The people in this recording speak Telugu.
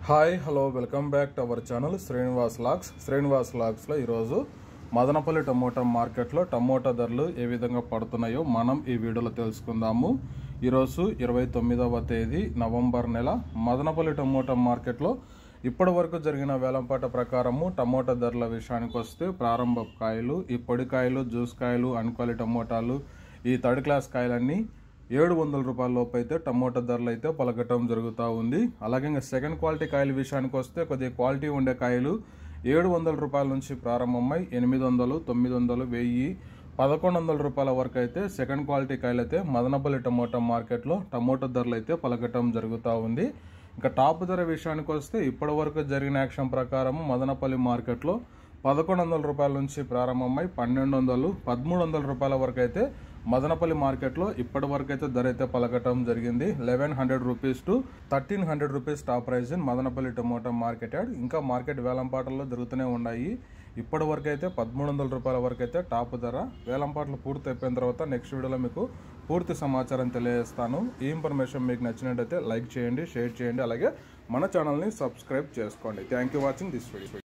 Hi hello welcome back to our channel Srinivas లాగ్స్లో ఈరోజు మదనపల్లి టమోటా మార్కెట్లో టమోటా ధరలు ఏ విధంగా పడుతున్నాయో మనం ఈ వీడియోలో తెలుసుకుందాము. ఈరోజు 29వ తేదీ నవంబర్ నెల మదనపల్లి టమోటా మార్కెట్లో ఇప్పటి వరకు జరిగిన వేలంపాట ప్రకారము టమోటా ధరల విషయానికి వస్తే ప్రారంభ కాయలు, ఈ పొడి కాయలు, జ్యూస్ కాయలు, అన్క్వాలి టమోటాలు, ఈ థర్డ్ క్లాస్ కాయలన్నీ 700 రూపాయల లోపు అయితే టమోటా ధరలు అయితే పలకటం జరుగుతూ ఉంది. అలాగే ఇంకా సెకండ్ క్వాలిటీ కాయల విషయానికి వస్తే కొద్దిగా క్వాలిటీ ఉండే కాయలు 700 రూపాయల నుంచి ప్రారంభమై 800, 900, 1000, 1100 రూపాయల వరకు అయితే సెకండ్ క్వాలిటీ కాయలు అయితే మదనపల్లి టమోటా మార్కెట్లో టమోటా ధరలు అయితే పలకటం జరుగుతూ ఉంది. ఇంకా టాప్ ధర విషయానికి వస్తే ఇప్పటి వరకు జరిగిన యాక్షన్ ప్రకారం మదనపల్లి మార్కెట్లో 1100 రూపాయల నుంచి ప్రారంభమై 1200, 1300 రూపాయల వరకు అయితే మదనపల్లి మార్కెట్లో ఇప్పటి వరకు అయితే ధర అయితే పలకటం జరిగింది. 1100 rupees to 1300 rupees top prize in Madanapalle tomato market yard. ఇంకా మార్కెట్ వేలంపాటల్లో జరుగుతూనే ఉన్నాయి. ఇప్పటి వరకు అయితే 1300 రూపాయల వరకు అయితే టాప్ ధర. వేలంపాటలు పూర్తి అయిపోయిన తర్వాత నెక్స్ట్ వీడియోలో మీకు పూర్తి సమాచారం తెలియజేస్తాను. ఈ ఇన్ఫర్మేషన్ మీకు నచ్చినట్టయితే లైక్ చేయండి, షేర్ చేయండి, అలాగే మన ఛానల్ని సబ్స్క్రైబ్ చేసుకోండి. Thank you watching this video.